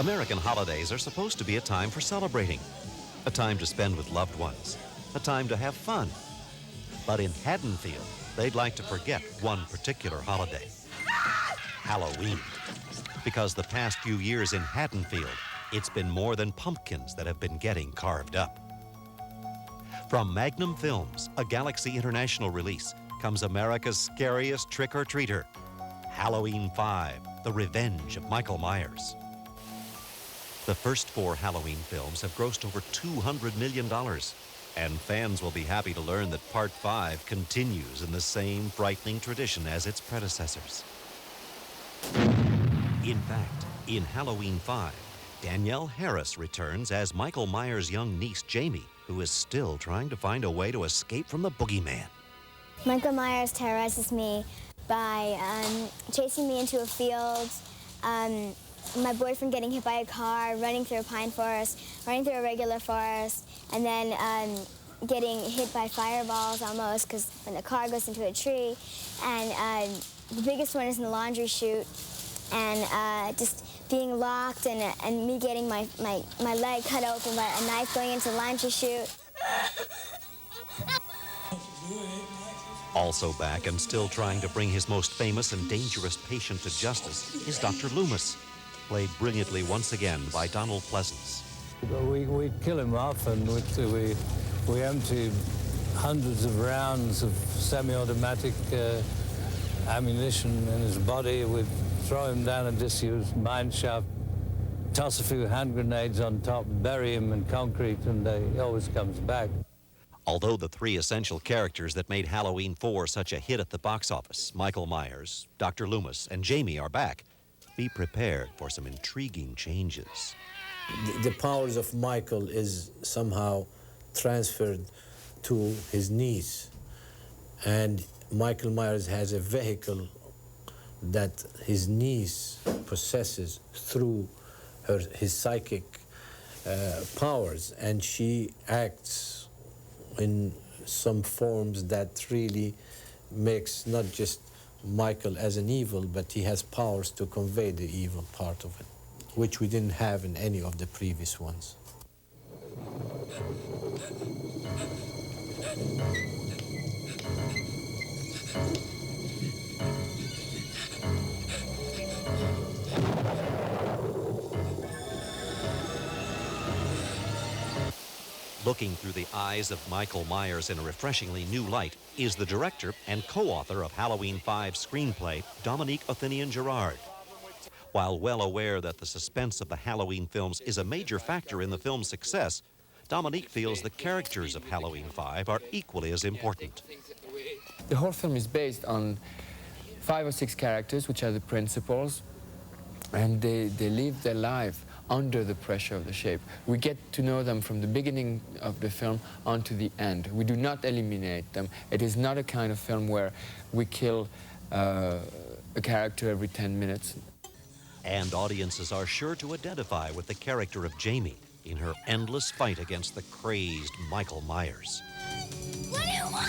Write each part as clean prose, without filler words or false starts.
American holidays are supposed to be a time for celebrating, a time to spend with loved ones, a time to have fun. But in Haddonfield, they'd like to forget one particular holiday, Halloween. Because the past few years in Haddonfield, it's been more than pumpkins that have been getting carved up. From Magnum Films, a Galaxy International release, comes America's scariest trick-or-treater, Halloween 5, The Revenge of Michael Myers. The first 4 Halloween films have grossed over $200 million, and fans will be happy to learn that Part 5 continues in the same frightening tradition as its predecessors. In fact, in Halloween 5, Danielle Harris returns as Michael Myers' young niece, Jamie, who is still trying to find a way to escape from the boogeyman. Michael Myers terrorizes me by chasing me into a field, my boyfriend getting hit by a car, running through a pine forest, running through a regular forest, and then getting hit by fireballs almost, because when the car goes into a tree. And the biggest one is in the laundry chute, and just being locked and me getting my leg cut open by a knife going into the laundry chute. Also back and still trying to bring his most famous and dangerous patient to justice is Dr. Loomis, played brilliantly once again by Donald Pleasence. We kill him off, and we empty hundreds of rounds of semi-automatic ammunition in his body. We throw him down a disused mine shaft, toss a few hand grenades on top, bury him in concrete, and he always comes back. Although the 3 essential characters that made Halloween 4 such a hit at the box office, Michael Myers, Dr. Loomis, and Jamie are back, be prepared for some intriguing changes. The powers of Michael is somehow transferred to his niece, and Michael Myers has a vehicle that his niece possesses through his psychic powers, and she acts in some forms that really makes not just Michael as an evil, but he has powers to convey the evil part of it, which we didn't have in any of the previous ones. Looking through the eyes of Michael Myers in a refreshingly new light is the director and co-author of Halloween 5's screenplay, Dominique Othenin-Girard. While well aware that the suspense of the Halloween films is a major factor in the film's success, Dominique feels the characters of Halloween 5 are equally as important. The whole film is based on 5 or 6 characters, which are the principals, and they live their life under the pressure of the shape. We get to know them from the beginning of the film on to the end. We do not eliminate them. It is not a kind of film where we kill a character every 10 minutes. And audiences are sure to identify with the character of Jamie in her endless fight against the crazed Michael Myers. What do you want?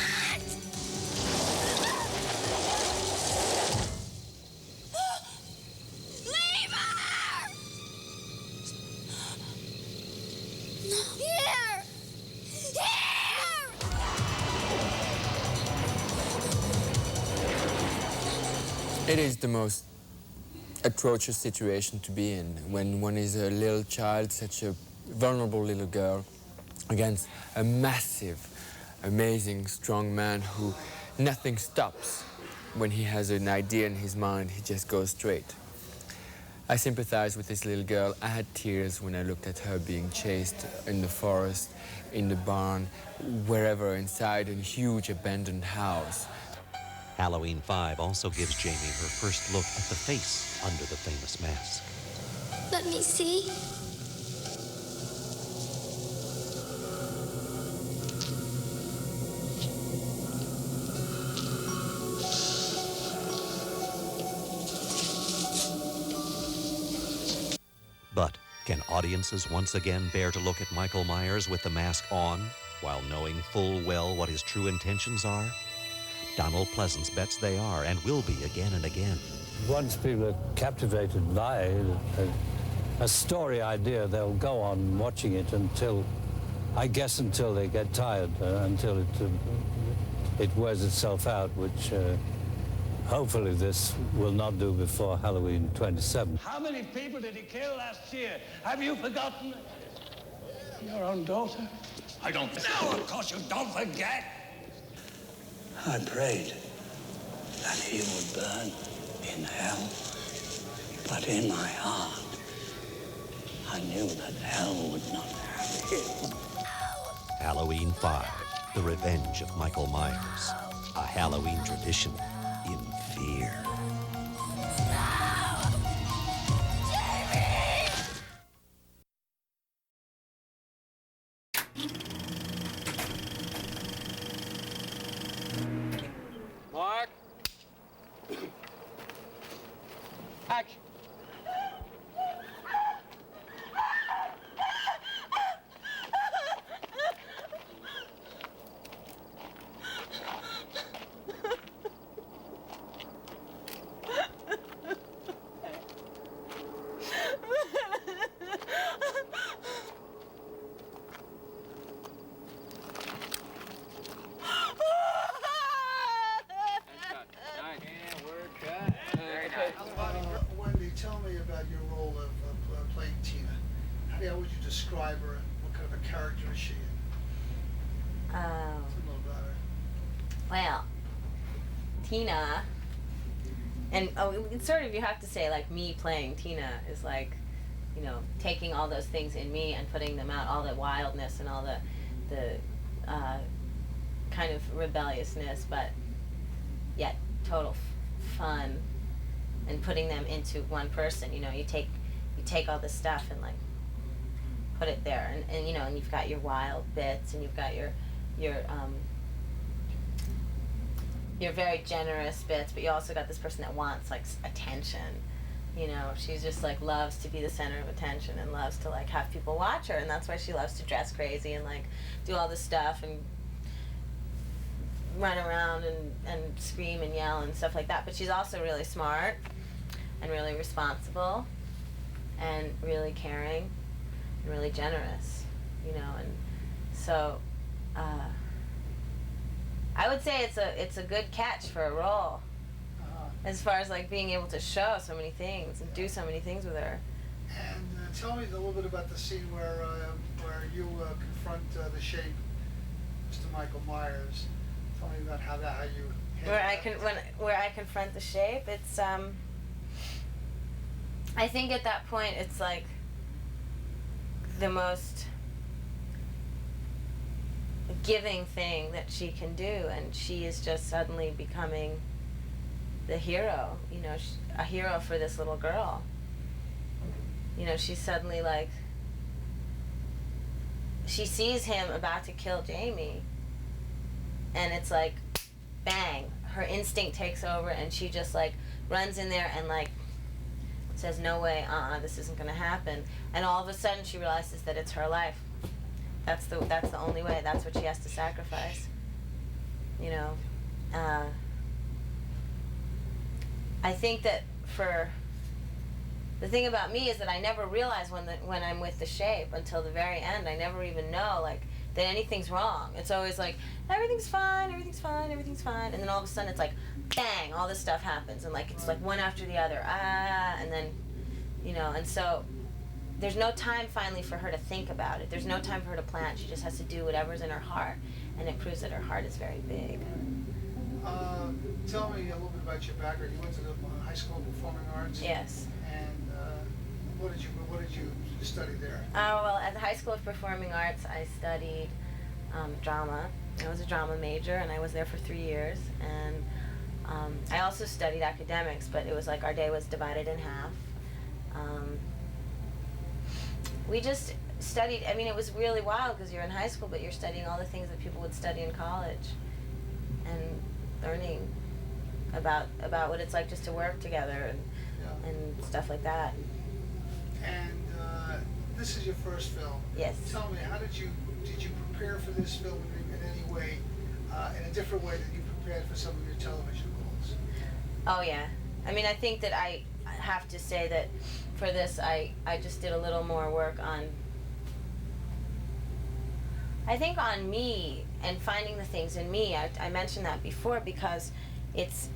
It is the most atrocious situation to be in when one is a little child, such a vulnerable little girl, against a massive, amazing, strong man who nothing stops. When he has an idea in his mind, he just goes straight. I sympathize with this little girl. I had tears when I looked at her being chased in the forest, in the barn, wherever, inside a huge abandoned house. Halloween 5 also gives Jamie her first look at the face under the famous mask. Let me see. But can audiences once again bear to look at Michael Myers with the mask on, while knowing full well what his true intentions are? Donald Pleasence bets they are, and will be again and again. Once people are captivated by a story idea, they'll go on watching it until, I guess, until they get tired, until it wears itself out, which hopefully this will not do before Halloween 27. How many people did he kill last year? Have you forgotten? Your own daughter? I don't... No, of course you don't forget. I prayed that he would burn in hell. But in my heart, I knew that hell would not have him. Halloween 5, The Revenge of Michael Myers. A Halloween tradition in fear. Mark. Action. Wendy, tell me about your role of playing Tina. How would you describe her, and what kind of a character is she in? Tell me a little about her. Well, Tina, and it's sort of, you have to say, like, me playing Tina is like, you know, taking all those things in me and putting them out, all the wildness and all the kind of rebelliousness, but yet total fun, and putting them into one person. You know, you take all this stuff and like put it there, and you know, and you've got your wild bits, and you've got your very generous bits, but you also got this person that wants like attention. You know, she's just like loves to be the center of attention and loves to like have people watch her, and that's why she loves to dress crazy and like do all this stuff and run around and scream and yell and stuff like that. But she's also really smart and really responsible and really caring and really generous, you know. And so I would say it's a good catch for a role, as far as like being able to show so many things and do so many things with her. And tell me a little bit about the scene where you confront the Shape, Mr. Michael Myers. Tell me about how you Where I confront the Shape. It's I think at that point it's like the most giving thing that she can do, and she is just suddenly becoming the hero. You know, a hero for this little girl. You know, she's suddenly like, she sees him about to kill Jamie, and it's like, bang, her instinct takes over, and she just like runs in there and like says, no way, this isn't gonna happen. And all of a sudden she realizes that it's her life. That's the only way. That's what she has to sacrifice. You know, I think that for the thing about me is that I never realize when I'm with the Shape until the very end. I never even know like that anything's wrong. It's always like everything's fine, everything's fine, everything's fine, and then all of a sudden it's like bang, all this stuff happens, and like it's like one after the other, and then, you know, and so there's no time finally for her to think about it. There's no time for her to plan. She just has to do whatever's in her heart, and it proves that her heart is very big. Tell me a little bit about your background. You went to the high school of performing arts. Yes. And what did you study there? Well, at the High School of Performing Arts, I studied drama. I was a drama major, and I was there for 3 years. And I also studied academics, but it was like our day was divided in half. We just studied, I mean, it was really wild because you're in high school, but you're studying all the things that people would study in college, and learning about what it's like just to work together and stuff like that. And this is your first film. Yes. Tell me, how did you prepare for this film in any way, in a different way than you prepared for some of your television roles? Oh yeah, I mean, I think that I have to say that for this, I just did a little more work on, I think, on me and finding the things in me. I mentioned that before because it's,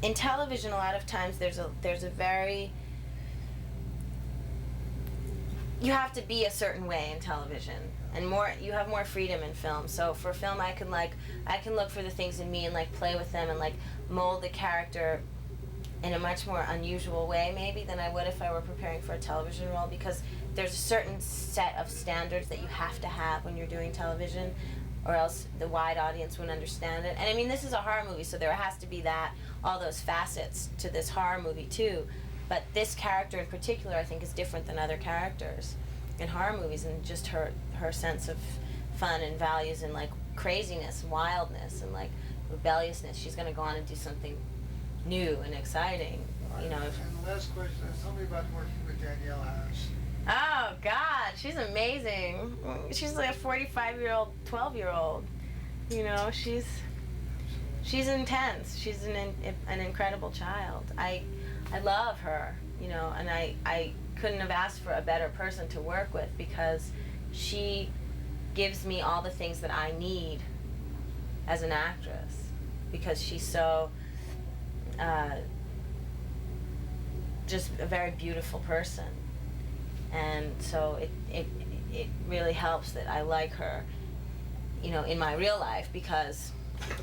in television a lot of times there's a very, you have to be a certain way in television, and you have more freedom in film. So for film, I can look for the things in me and like play with them and like mold the character in a much more unusual way maybe than I would if I were preparing for a television role, because there's a certain set of standards that you have to have when you're doing television, or else the wide audience wouldn't understand it. And I mean, this is a horror movie, so there has to be all those facets to this horror movie too. But this character in particular, I think, is different than other characters in horror movies, and just her sense of fun and values and like craziness, wildness, and like rebelliousness. She's gonna go on and do something new and exciting, you know. And the last question is, tell me about working with Danielle Harris. Oh God, she's amazing. She's like a 45-year-old, 12-year-old. You know, she's intense. She's an incredible child. I love her, you know, and I couldn't have asked for a better person to work with, because she gives me all the things that I need as an actress, because she's so just a very beautiful person. And so it really helps that I like her, you know, in my real life, because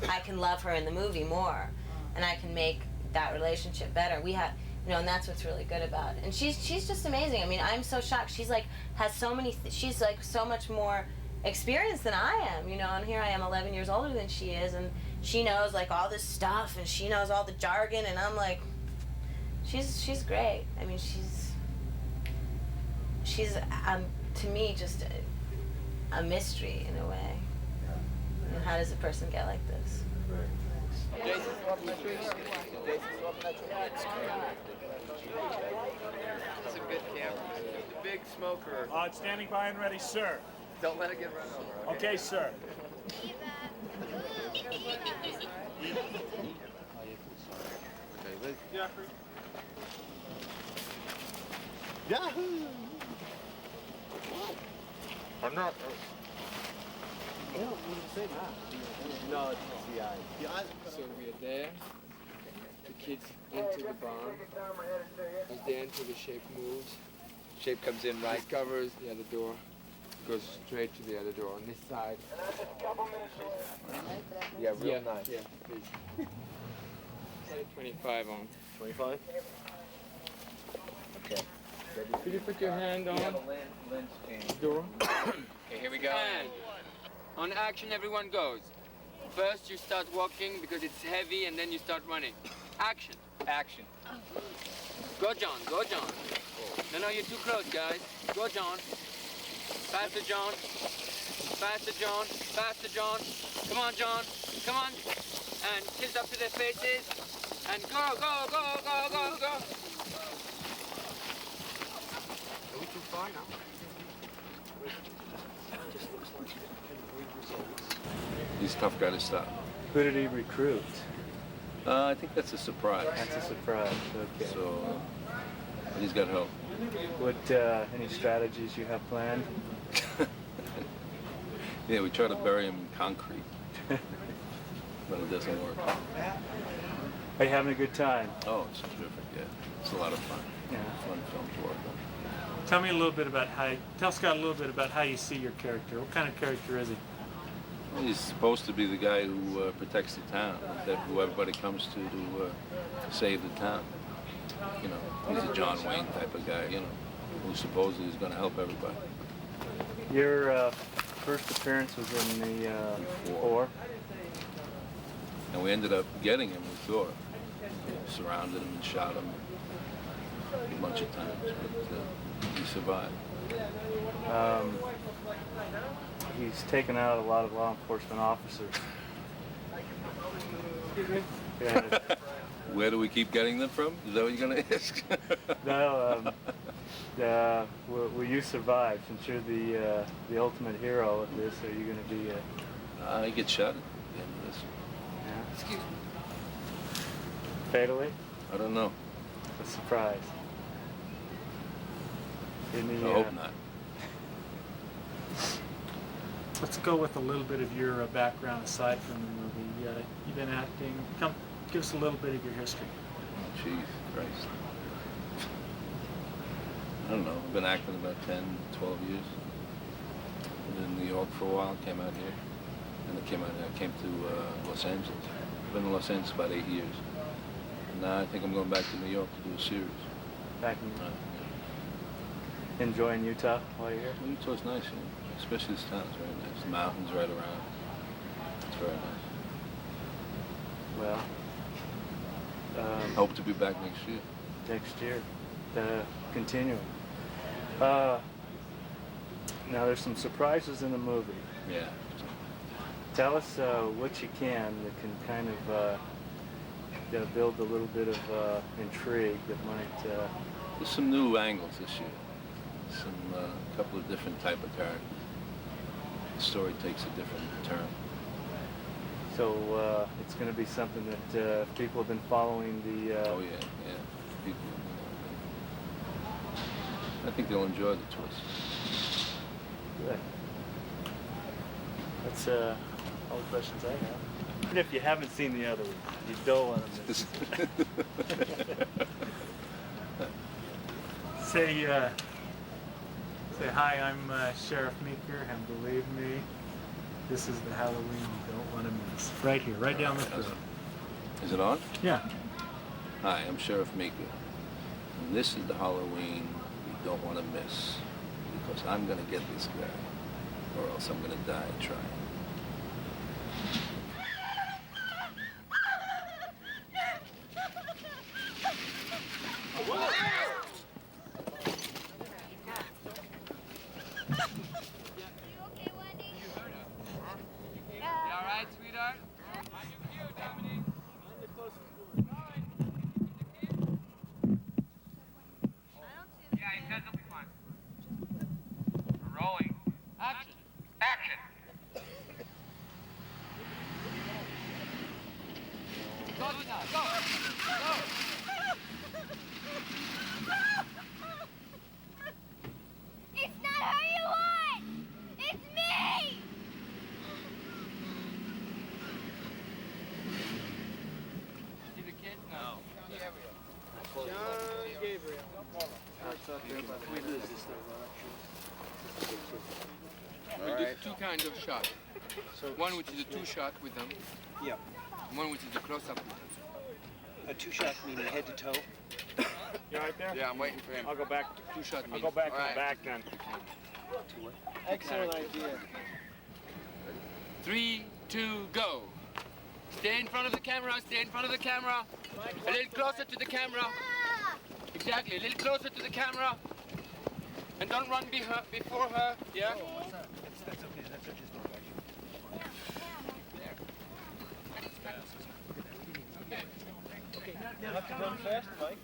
I can love her in the movie more, and I can make that relationship better. We have, you know, and that's what's really good about it. And she's just amazing. I mean, I'm so shocked. She's like has so many. She's like so much more experienced than I am, you know. And here I am, 11 years older than she is, and she knows like all this stuff, and she knows all the jargon, and I'm like, she's great. I mean, she's to me just a mystery in a way. You know, how does a person get like this? It's a good camera. The big smoker. Standing by and ready, sir. Don't let it get run over. Okay, sir. Okay, Jeffrey. Yahoo! I'm not. No, it's the eyes. So we are there. The kids into the barn. He's there until the shape moves. Shape comes in right. Discovers the other door. Goes straight to the other door on this side. Yeah, real nice. Yeah, please. 25 on. 25? Okay. Could you put your hand on the door? Okay, here we go. And on action, everyone goes. First, you start walking because it's heavy, and then you start running. Action. Action. Go, John. Go, John. No, you're too close, guys. Go, John. Faster, John. Faster, John. Faster, John. Come on, John. Come on. And tilt up to their faces. And go, go, go, go, go, go. Are we too far now? He's a tough guy to stop. Who did he recruit? I think that's a surprise. That's a surprise. Okay. So he's got help. What any strategies you have planned? Yeah, we try to bury him in concrete, but it doesn't work. Are you having a good time? Oh, it's terrific. Yeah, it's a lot of fun. Yeah. Fun film to work on. Tell me a little bit about tell Scott a little bit about how you see your character. What kind of character is he? Well, he's supposed to be the guy who protects the town, who everybody comes to save the town. You know, he's a John Wayne type of guy, you know, who supposedly is going to help everybody. Your first appearance was in the 4. And we ended up getting him with Thor. Surrounded him and shot him a bunch of times, but he survived. He's taken out a lot of law enforcement officers. Yeah. Where do we keep getting them from? Is that what you're going to ask? No, will you survive? Since you're the ultimate hero of this, are you going to be I get shot at the end of this. Yeah. Excuse me. Fatally? I don't know. A surprise. Any, I hope not. Let's go with a little bit of your background aside from the movie. You've been acting. Come, give us a little bit of your history. Oh, jeez, Christ. I don't know. I've been acting about 10, 12 years. Been in New York for a while, came out here. And I came to Los Angeles. I've been in Los Angeles about 8 years. And now I think I'm going back to New York to do a series. Back in enjoying Utah while you're here? Well, Utah's nice, you know. Especially this town, it's very nice. The mountains right around. It's very nice. Well, hope to be back next year. Next year, continuing. Now there's some surprises in the movie. Yeah. Tell us what you can that can kind of build a little bit of intrigue that might. There's some new angles this year. Some couple of different type of characters. The story takes a different turn. So it's going to be something that people have been following the. Oh yeah. People, I think they'll enjoy the twist. Good. That's all the questions I have. Even if you haven't seen the other one, you don't want to miss it. Say hi, I'm Sheriff Meeker, and believe me, this is the Halloween you don't want to miss. Right here, right down the throat. Is it on? Yeah. Hi, I'm Sheriff Meeker. And this is the Halloween you don't want to miss. Because I'm going to get this guy, or else I'm going to die trying. We'll do two kinds of shot. One which is a two-shot with them. Yeah. And one which is a close-up with them. A two-shot meaning head to toe. You right there? Yeah, I'm waiting for him. I'll go back. Two-shot I'll go back All to right. the back then. Excellent idea. 3, 2, go. Stay in front of the camera, stay in front of the camera. A little closer to the camera. Exactly, a little closer to the camera. And don't run before her, yeah? That's okay, that's just not Okay, now have to run fast, Mike.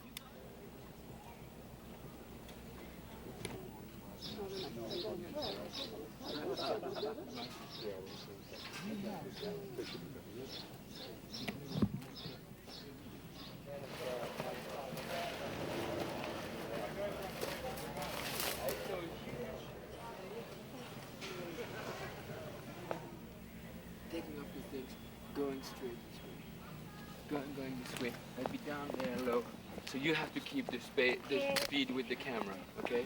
Taking off the things, going straight this way. Going this way. I'll be down there low. So you have to keep the speed with the camera, okay?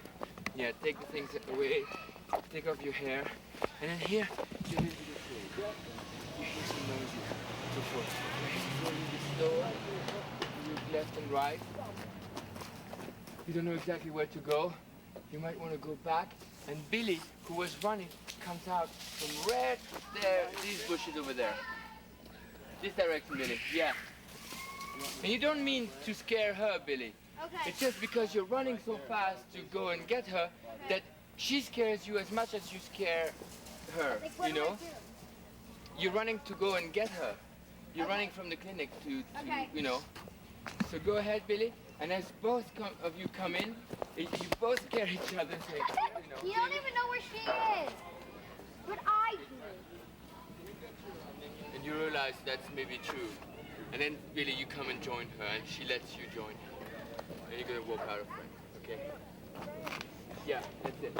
Yeah, take the things away, take off your hair, and then here, you're a little bit afraid. You hear some noises, so forth. You hear the store, you look left and right. You don't know exactly where to go. You might want to go back. And Billy, who was running, comes out from right there, these bushes over there. This direction, Billy, yeah. And you don't mean to scare her, Billy. Okay. It's just because you're running so fast to go and get her that she scares you as much as you scare her, you know? You're running to go and get her. You're running from the clinic to you know. So go ahead, Billy. And as both of you come in, you both scare each other. So, You don't even know where she is. But I do. And you realize that's maybe true. And then really you come and join her, and she lets you join her. And you're gonna walk out of frame, okay? Yeah, that's it.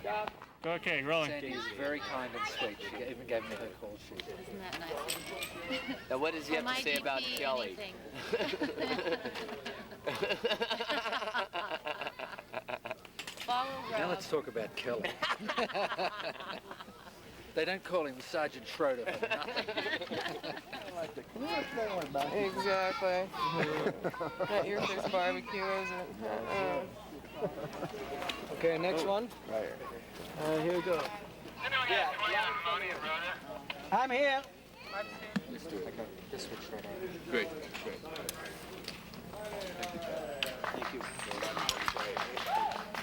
Stop. Okay, rolling. Sandy is very kind and sweet. She even gave me her call sheet. Isn't that nice? Now, what does he have to say about Kelly? Now let's talk about Kelly. They don't call him Sergeant Schroeder for nothing. Exactly. Not your first barbecue, is it? Okay, next one. Right. Here we go. Yeah. I'm here. Let's do it. Okay, just switch right on. Great, great.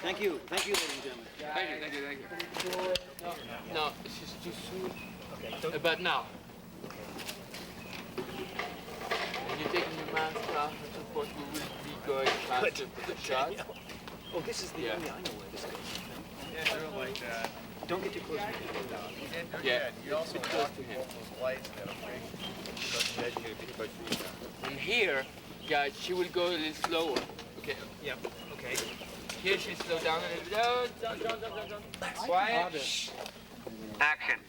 Thank you. Thank you, ladies and gentlemen. Thank you. No, it's just too soon. Okay. But now. When you're taking your mask off and so forth, we will be going faster for the shot. Oh, this is the only I know where this goes. Yeah, do it like that. Don't get too close to me. Yeah. You also Close walk to him. both those lights that'll bring but From here, guys, she will go a little slower. Okay. Yep. Okay. Here she slow down a little. Don't. Quiet. Shh. Action.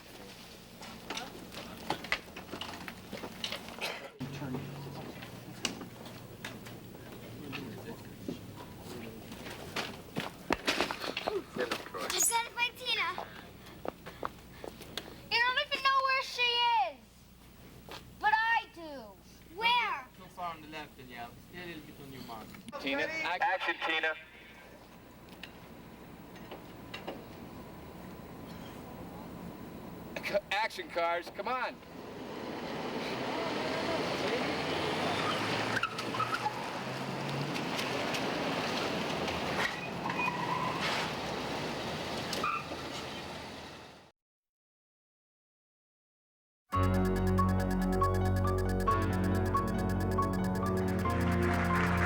I gotta find Tina. You don't even know where she is. But I do. Where? Too far on the left, Danielle. Stay a little bit on your mark. Tina, action, Tina. Action cars, come on.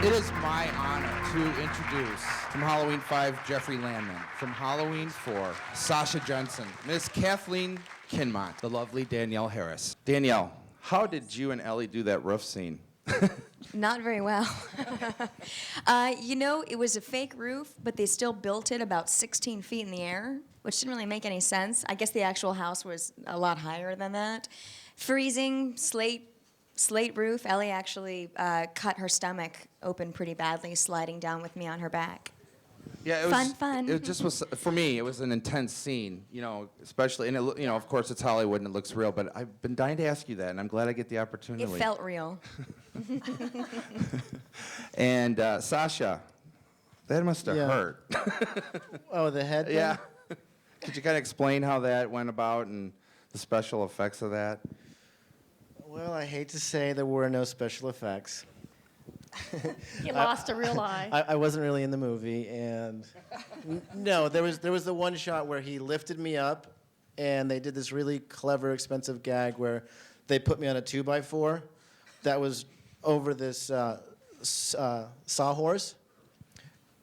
It is my honor to introduce from Halloween 5, Jeffrey Landman. From Halloween 4, Sasha Jenson. Miss Kathleen Kinmoni, the lovely Danielle Harris. Danielle, how did you and Ellie do that roof scene? Not very well. You know, it was a fake roof, but they still built it about 16 feet in the air, which didn't really make any sense. I guess the actual house was a lot higher than that. Freezing, slate roof. Ellie actually cut her stomach open pretty badly, sliding down with me on her back. Yeah, it was fun. It just was, for me, it was an intense scene, you know, especially, and it, you know, of course it's Hollywood and it looks real, but I've been dying to ask you that, and I'm glad I get the opportunity. It felt real. And Sasha, that must have hurt. Oh, the head thing? Yeah. Could you kind of explain how that went about and the special effects of that? Well, I hate to say there were no special effects. You lost a real eye. I wasn't really in the movie, and no, there was the one shot where he lifted me up, and they did this really clever, expensive gag where they put me on a 2x4 that was over this sawhorse,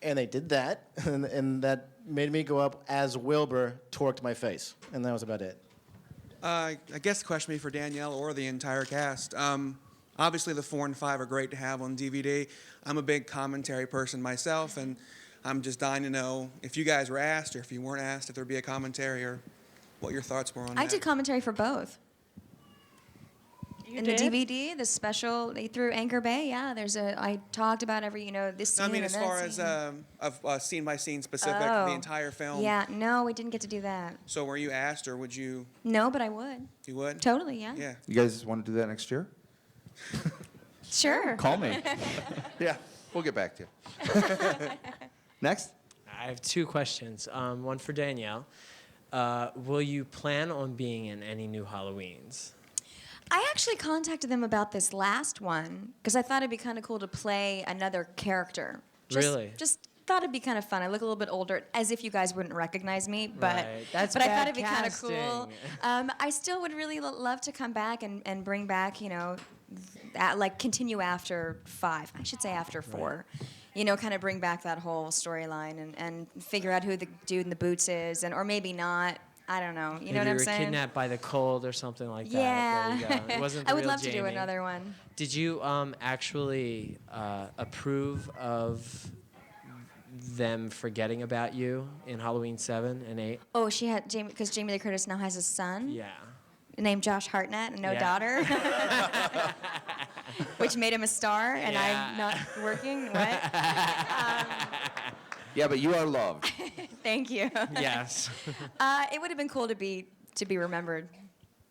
and they did that, and that made me go up as Wilbur torqued my face, and that was about it. I guess the question would be for Danielle or the entire cast. Obviously, the 4 and 5 are great to have on DVD. I'm a big commentary person myself, and I'm just dying to know if you guys were asked or if you weren't asked, if there'd be a commentary or what your thoughts were on that. I did commentary for both. You in did? the DVD, the special they threw Anchor Bay. Yeah, I talked about every this scene. I mean, and as that far scene. as scene by scene specific, Oh. the entire film. Yeah, no, we didn't get to do that. So were you asked, or would you? No, but I would. You would? Totally, yeah. Yeah. You guys want to do that next year? Sure. Call me. Yeah, we'll get back to you. Next. I have two questions. One for Danielle. Will you plan on being in any new Halloweens? I actually contacted them about this last one because I thought it'd be kind of cool to play another character. Really? Just thought it'd be kind of fun. I look a little bit older, as if you guys wouldn't recognize me, but Right. That's but I bad thought it'd be kind of cool. casting. I still would really love to come back and bring back, continue after 5. I should say after 4. Kind of bring back that whole storyline and figure out who the dude in the boots is, or maybe not. I don't know. You Maybe know what I'm you were saying? kidnapped by the cold or something like that. Yeah. There you go. It wasn't the I would real love to do Jamie. another one. Did you actually approve of them forgetting about you in Halloween 7 and 8? Oh, she had Jamie, because Jamie Lee Curtis now has a son. Yeah. Named Josh Hartnett and no Yeah. daughter. Which made him a star, and Yeah. I'm not working. What? Yeah, but you are loved. Thank you. Yes. It would have been cool to be remembered.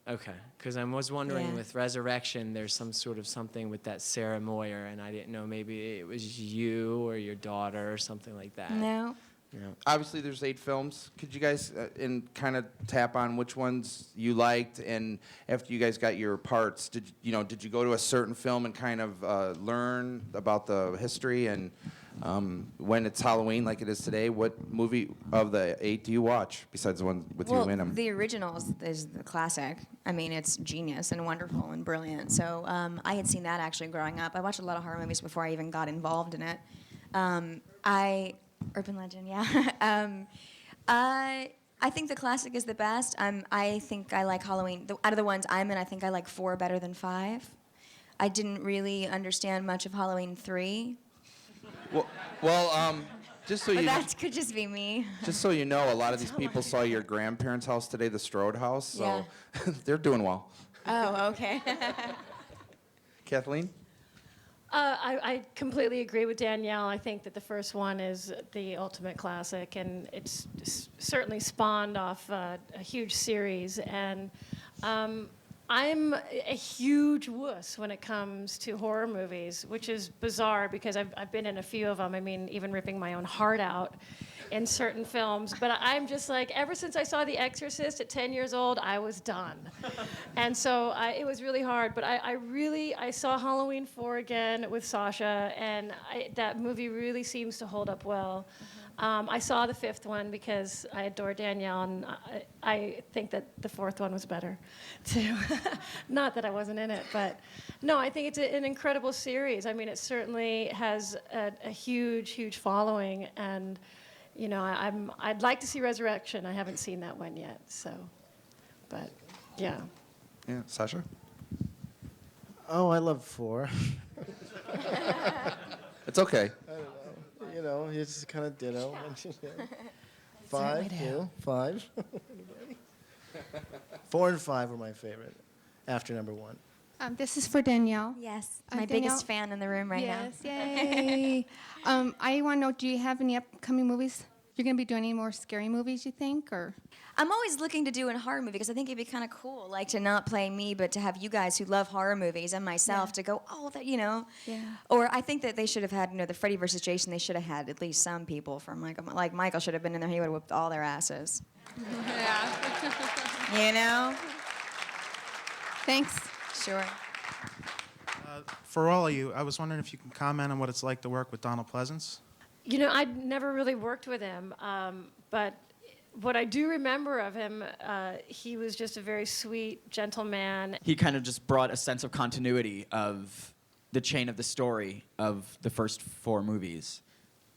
Okay, because I was wondering Yeah. with Resurrection, there's some sort of something with that Sarah Moyer, and I didn't know maybe it was you or your daughter or something like that. No. Yeah. Obviously, there's 8 films. Could you guys kind of tap on which ones you liked, and after you guys got your parts, did you go to a certain film and kind of learn about the history and when it's Halloween like it is today? What movie of the 8 do you watch besides the one with you in them? The original is the classic. I mean, it's genius and wonderful and brilliant. So I had seen that actually growing up. I watched a lot of horror movies before I even got involved in it. Urban Legend, yeah. I think the classic is the best. I think I like Halloween. Out of the ones I'm in, I think I like 4 better than 5. I didn't really understand much of Halloween 3. Well, just so But you know, that could just be me. just so you know, a lot of these people saw your grandparents' house today, the Strode house, so Yeah. they're doing well. Oh, okay. Kathleen? I completely agree with Danielle. I think that the first one is the ultimate classic, and it's certainly spawned off a huge series. And I'm a huge wuss when it comes to horror movies, which is bizarre because I've been in a few of them. I mean, even ripping my own heart out in certain films. But I'm just like, ever since I saw The Exorcist at 10 years old, I was done. And so it was really hard. But I saw Halloween 4 again with Sasha, and that movie really seems to hold up well. I saw the 5th one because I adore Danielle, and I think that the 4th one was better, too. Not that I wasn't in it, but no, I think it's an incredible series. I mean, it certainly has a huge, huge following, and you know, I'd like to see Resurrection. I haven't seen that one yet, so, but yeah. Yeah, Sasha? Oh, I love 4. It's okay. I don't know. You know, he's just kind of ditto. 5, too. 5. 4 and 5 were my favorite after number 1. This is for Danielle. Yes, my Danielle? biggest fan in the room right now. Yes, yay. I want to know, do you have any upcoming movies? You're going to be doing any more scary movies, you think, or? I'm always looking to do a horror movie because I think it'd be kind of cool, like to not play me, but to have you guys who love horror movies and myself to go, oh, that, you know. Yeah. Or I think that they should have had, you know, the Freddy versus Jason. They should have had at least some people from Michael. Like Michael should have been in there. He would have whipped all their asses. Yeah. You know. Thanks. Sure. For all of you, I was wondering if you can comment on what it's like to work with Donald Pleasence. You know, I'd never really worked with him, but what I do remember of him, he was just a very sweet, gentle man. He kind of just brought a sense of continuity of the chain of the story of the first 4 movies.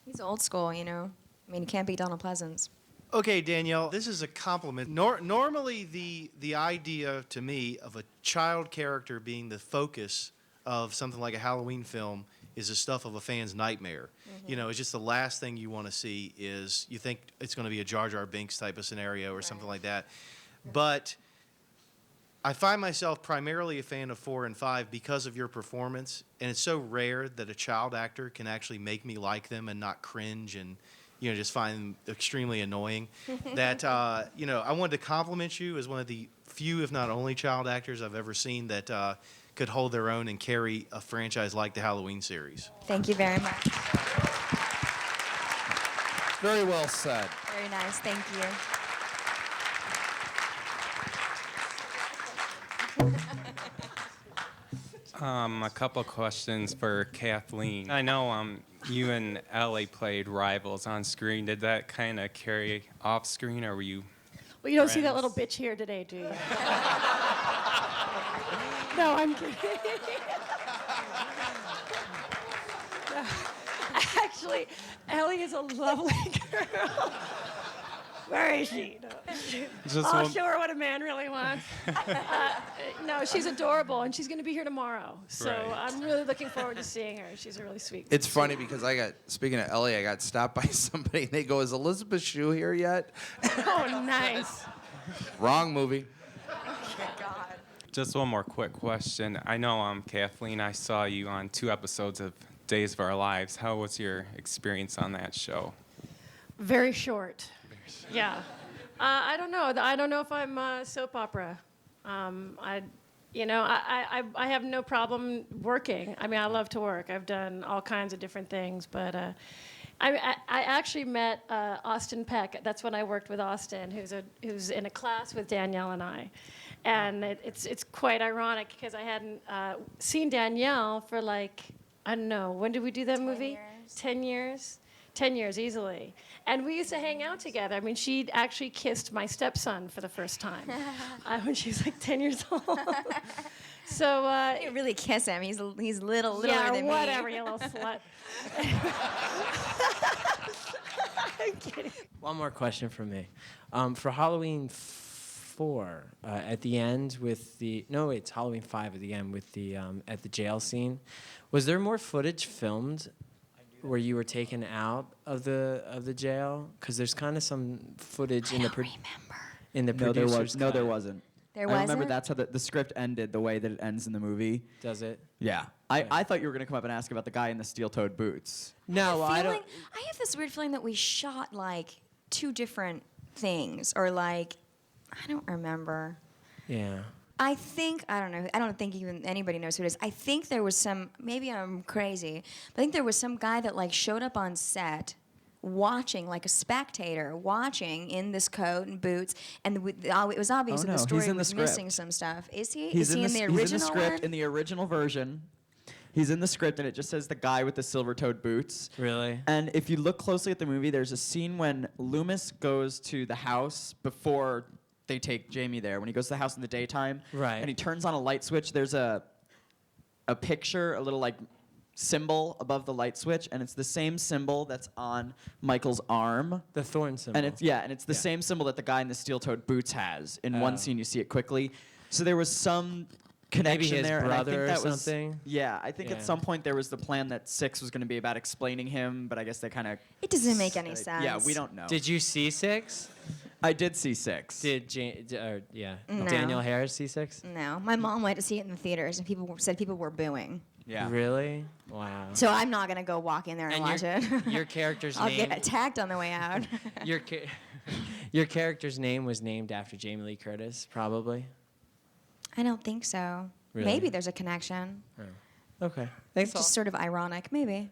He's old school, you know. I mean, you can't beat Donald Pleasence. Okay, Danielle, this is a compliment. Normally, the idea to me of a child character being the focus of something like a Halloween film is the stuff of a fan's nightmare. You know, it's just the last thing you want to see is you think it's going to be a Jar Jar Binks type of scenario or something like that. But I find myself primarily a fan of 4 and 5 because of your performance, and it's so rare that a child actor can actually make me like them and not cringe and, you know, just find them extremely annoying. That, you know, I wanted to compliment you as one of the few, if not only, child actors I've ever seen that could hold their own and carry a franchise like the Halloween series. Thank you very much. Very well said. Very nice. Thank you. A couple questions for Kathleen. I know you and Ellie played rivals on screen. Did that kind of carry off screen, or were you? Well, you don't see that little bitch here today, do you? No, I'm kidding. Actually, Ellie is a lovely girl. Where is she? No. I'll show her what a man really wants. No, she's adorable, and she's going to be here tomorrow. So I'm really looking forward to seeing her. She's a really sweet. It's funny because speaking of LA, I got stopped by somebody and they go, "Is Elizabeth Shue here yet?" Oh, nice. Wrong movie. Just one more quick question. I know, Kathleen, I saw you on 2 episodes of Days of Our Lives. How was your experience on that show? Very short. Yeah. I don't know. I don't know if I'm soap opera. I have no problem working. I mean, I love to work. I've done all kinds of different things, but I actually met Austin Peck. That's when I worked with Austin, who's in a class with Danielle and I. And it's quite ironic because I hadn't seen Danielle for like, I don't know, when did we do that movie? 10 years? 10 years easily. And we used to hang out together. I mean, she'd actually kissed my stepson for the first time when she was like 10 years old. So you didn't really kiss him. He's littler yeah, than whatever, me. you little slut. I'm kidding. One more question from me. For Halloween 4, at the end with the it's Halloween 5 at the end with the at the jail scene. Was there more footage filmed where you were taken out of the jail? Because there's kind of some footage in the producer's cut. No, there wasn't. There I remember wasn't? that's how the script ended, the way that it ends in the movie. Does it? Yeah. I thought you were going to come up and ask about the guy in the steel-toed boots. No, I don't. I have this weird feeling that we shot like 2 different things, or like, I don't remember. Yeah. I don't know. I don't think even anybody knows who it is. I think there was some, maybe I'm crazy, but I think there was some guy that like showed up on set watching, like a spectator, watching in this coat and boots, and it was obvious that the story was missing some stuff. Is he? Is he in the original He's in the script, one? in the original version. He's in the script, and it just says the guy with the silver-toed boots. Really? And if you look closely at the movie, there's a scene when Loomis goes to the house before they take Jamie there. When he goes to the house in the daytime, right? And he turns on a light switch. There's a picture, a little like symbol above the light switch, and it's the same symbol that's on Michael's arm. The thorn symbol. And it's the same symbol that the guy in the steel-toed boots has. In one scene, you see it quickly. So there was some connection Maybe his there. brother and I think or that something? Yeah, I think at some point there was the plan that 6 was going to be about explaining him, but I guess they kind of... It doesn't make any sense. Yeah, we don't know. Did you see 6? I did see 6. Did No. Danielle Harris see 6? No, my mom went to see it in the theaters, and people were booing. Yeah. Really? Wow. So I'm not gonna go walk in there and watch it. Your character's I'll name. get attacked on the way out. Your character's name was named after Jamie Lee Curtis, probably. I don't think so. Really? Maybe there's a connection. Oh. Okay. Thanks. Just sort of ironic, maybe.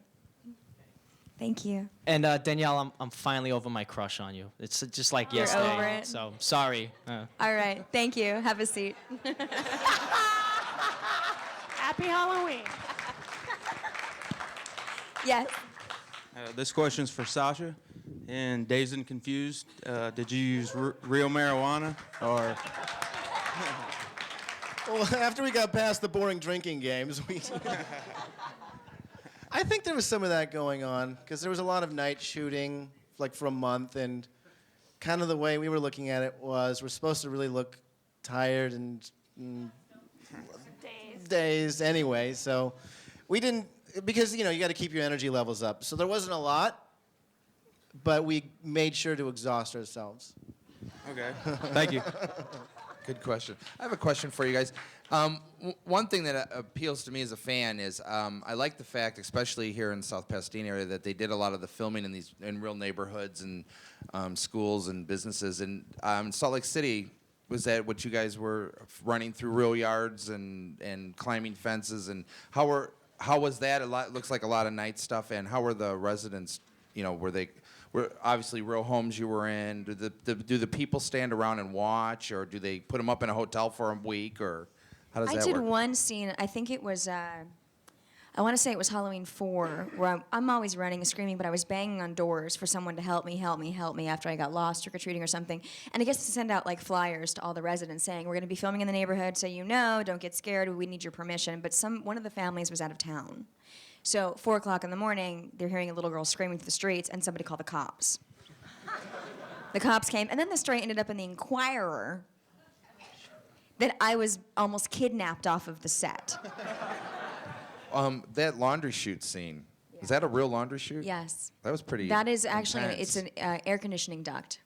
Thank you. And Danielle, I'm finally over my crush on you. It's just like You're yesterday. over it? So sorry. All right. Thank you. Have a seat. Happy Halloween. Yes. This question's for Sasha. In Dazed and Confused, did you use real marijuana or? Well, after we got past the boring drinking games, I think there was some of that going on because there was a lot of night shooting, like for a month, and kind of the way we were looking at it was we're supposed to really look tired and dazed anyway. So we didn't, because you got to keep your energy levels up. So there wasn't a lot, but we made sure to exhaust ourselves. Okay. Thank you. Good question. I have a question for you guys. One thing that appeals to me as a fan is I like the fact, especially here in South Pasadena area, that they did a lot of the filming in real neighborhoods and schools and businesses. And Salt Lake City, was that what you guys were running through real yards and climbing fences? And how was that? Looks like a lot of night stuff. And how were the residents? Were obviously real homes you were in. Do the people stand around and watch, or do they put them up in a hotel for a week, or how does that work? I did one scene. I think it was. I want to say it was Halloween 4, where I'm always running and screaming, but I was banging on doors for someone to help me after I got lost trick-or-treating or something. And I guess to send out like flyers to all the residents saying, we're going to be filming in the neighborhood, so don't get scared, we need your permission. But one of the families was out of town. So 4 o'clock in the morning, they're hearing a little girl screaming through the streets, and somebody called the cops. The cops came, and then the story ended up in the Inquirer that I was almost kidnapped off of the set. That laundry chute scene, is that a real laundry chute? Yes. That was pretty That is actually, intense. it's an air conditioning duct.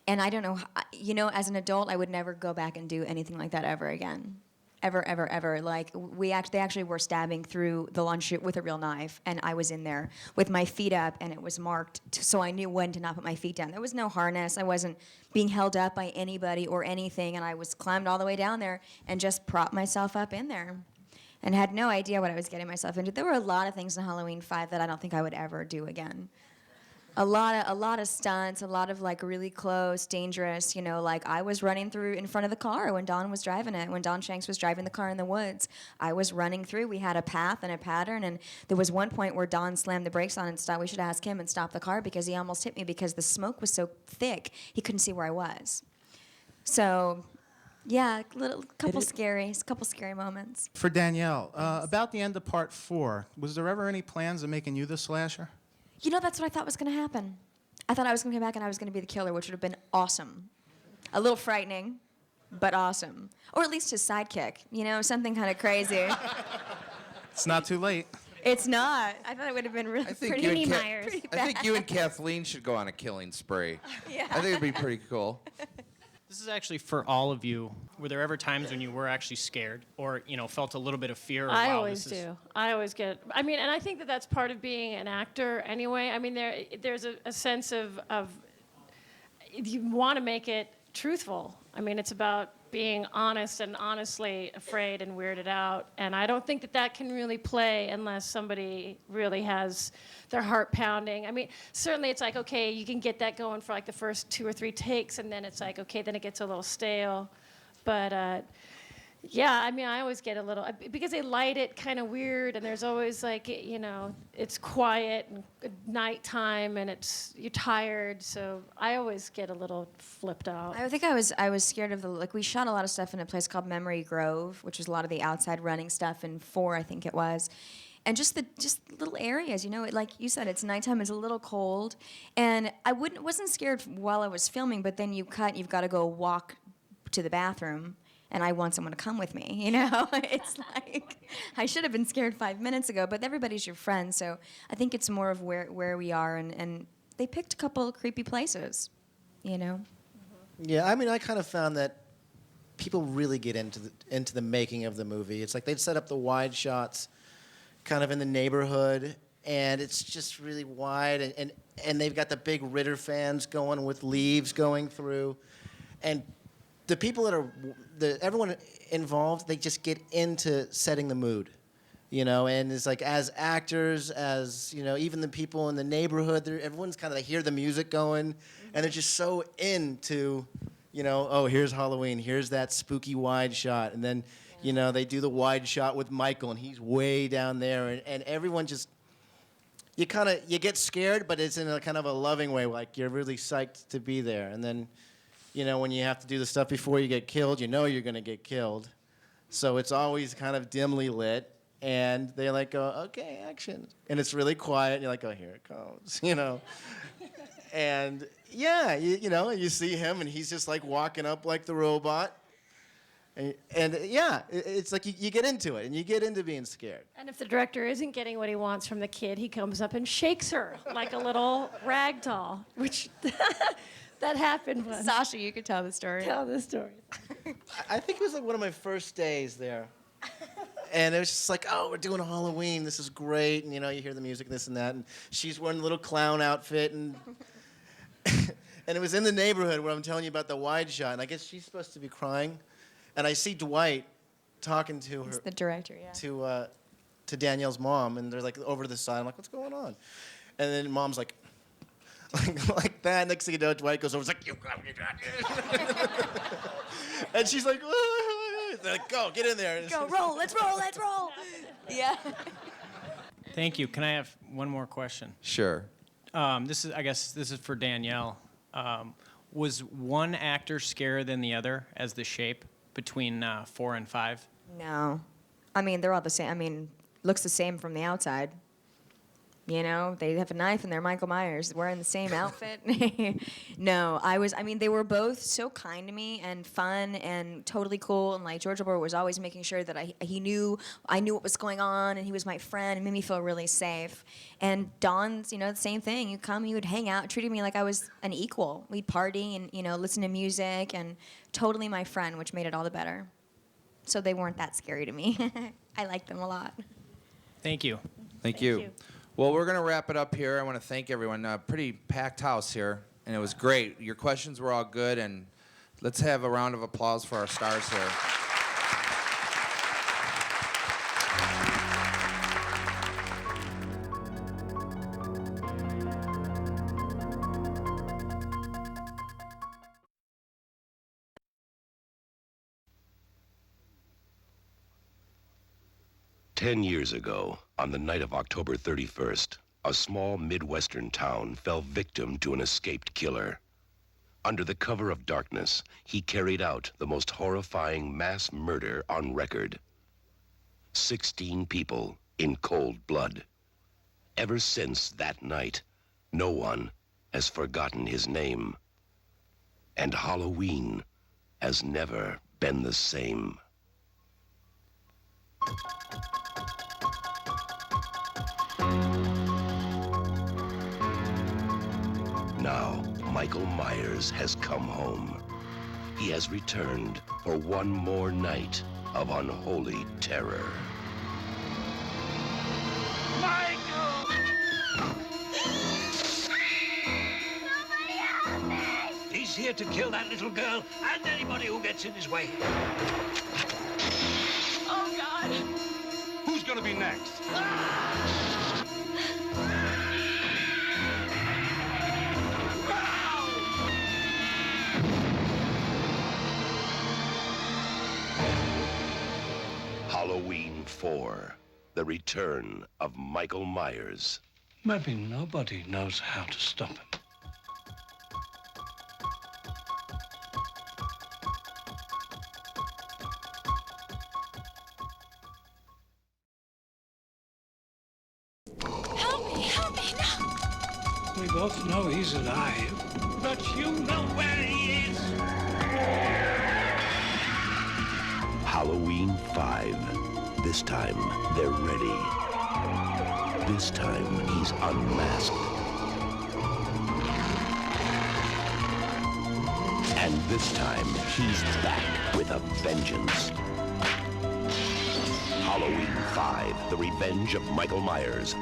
And I don't know, as an adult, I would never go back and do anything like that ever again. Ever, ever, ever. Like, they actually were stabbing through the laundry chute with a real knife, and I was in there with my feet up, and it was marked, so I knew when to not put my feet down. There was no harness. I wasn't being held up by anybody or anything, and I was climbed all the way down there and just propped myself up in there and had no idea what I was getting myself into. There were a lot of things in Halloween 5 that I don't think I would ever do again. A lot of stunts, a lot of like really close, dangerous, like I was running through in front of the car when Don was driving it, when Don Shanks was driving the car in the woods. I was running through. We had a path and a pattern, and there was one point where Don slammed the brakes on and stopped. We should ask him and stop the car because he almost hit me because the smoke was so thick he couldn't see where I was. So, yeah, couple scary moments. For Danielle, about the end of part 4, was there ever any plans of making you the slasher? That's what I thought was going to happen. I thought I was going to come back and I was going to be the killer, which would have been awesome. A little frightening, but awesome. Or at least his sidekick, something kind of crazy. It's not too late. It's not. I thought it would have been really pretty bad. I think you and Kathleen should go on a killing spree. Yeah. I think it'd be pretty cool. This is actually for all of you. Were there ever times when you were actually scared or, felt a little bit of fear? Or, I wow, always do. I always get, and I think that that's part of being an actor anyway. There's a sense of you want to make it truthful. It's about being honest and honestly afraid and weirded out. And I don't think that can really play unless somebody really has their heart pounding. Certainly it's like, okay, you can get that going for like the first 2 or 3 takes, and then it's like, okay, then it gets a little stale. But yeah, I always get a little, because they light it kind of weird, and there's always like, it's quiet and nighttime, and you're tired, so I always get a little flipped out. I think I was scared of we shot a lot of stuff in a place called Memory Grove, which was a lot of the outside running stuff in 4, I think it was. And just little areas, like you said, it's nighttime, it's a little cold, and I wasn't scared while I was filming, but then you've got to go walk to the bathroom, and I want someone to come with me, It's like, I should have been scared 5 minutes ago, but everybody's your friend, so I think it's more of where we are, and they picked a couple of creepy places, Yeah, I kind of found that people really get into the making of the movie. It's like they'd set up the wide shots kind of in the neighborhood, and it's just really wide, and they've got the big Ritter fans going with leaves going through, and the people everyone involved, they just get into setting the mood, and it's like as actors, as, even the people in the neighborhood, everyone's kind of, they hear the music going, and they're just so into, oh, here's Halloween, here's that spooky wide shot, and then, they do the wide shot with Michael, and he's way down there, and everyone just, you get scared, but it's in a kind of a loving way, like you're really psyched to be there, and then, when you have to do the stuff before you get killed, you're going to get killed. So it's always kind of dimly lit. And they go, okay, action. And it's really quiet. And you're like, oh, here it comes, And yeah, you see him, and he's just like walking up like the robot. And yeah, it's like you get into it, and you get into being scared. And if the director isn't getting what he wants from the kid, he comes up and shakes her like a little rag doll, which... That happened once. Sasha, you could tell the story. Tell the story. I think it was like one of my first days there. And it was just like, oh, we're doing Halloween. This is great. And, you hear the music, this and that. And she's wearing a little clown outfit. And and it was in the neighborhood where I'm telling you about the wide shot. And I guess she's supposed to be crying. And I see Dwight talking to her. He's the director, yeah. To Danielle's mom. And they're like over to the side. I'm like, what's going on? And then Mom's like, like that. Next thing you know, Dwight goes over. It's like, you got me. And she's like, like, go, get in there. Go, roll, let's roll. Yeah. Thank you. Can I have one more question? Sure. This is for Danielle. Was one actor scarier than the other as the shape between 4 and 5? No. They're all the same. Looks the same from the outside. You know, they have a knife and they're Michael Myers wearing the same outfit. No, I mean, they were both so kind to me and fun and totally cool. And like George Gilbert was always making sure that I knew what was going on, and he was my friend and made me feel really safe. And Don's, you know, the same thing. You come, he would hang out, treated me like I was an equal. We'd party and, you know, listen to music, and totally my friend, which made it all the better. So they weren't that scary to me. I liked them a lot. Thank you. Thank you. Well, we're going to wrap it up here. I want to thank everyone. Pretty packed house here, and it was great. Your questions were all good, and let's have a round of applause for our stars here. Ten years ago, on the night of October 31st, a small Midwestern town fell victim to an escaped killer. Under the cover of darkness, he carried out the most horrifying mass murder on record. 16 people in cold blood. Ever since that night, no one has forgotten his name. And Halloween has never been the same. Now, Michael Myers has come home. He has returned for one more night of unholy terror. Michael! He's here to kill that little girl and anybody who gets in his way. Oh, God! Who's gonna be next? Halloween 4, the return of Michael Myers. Maybe nobody knows how to stop him. Help me, no! We both know he's alive, but you know where he is. Halloween 5. This time, they're ready. This time, he's unmasked. And this time, he's back with a vengeance. Halloween 5, The Revenge of Michael Myers.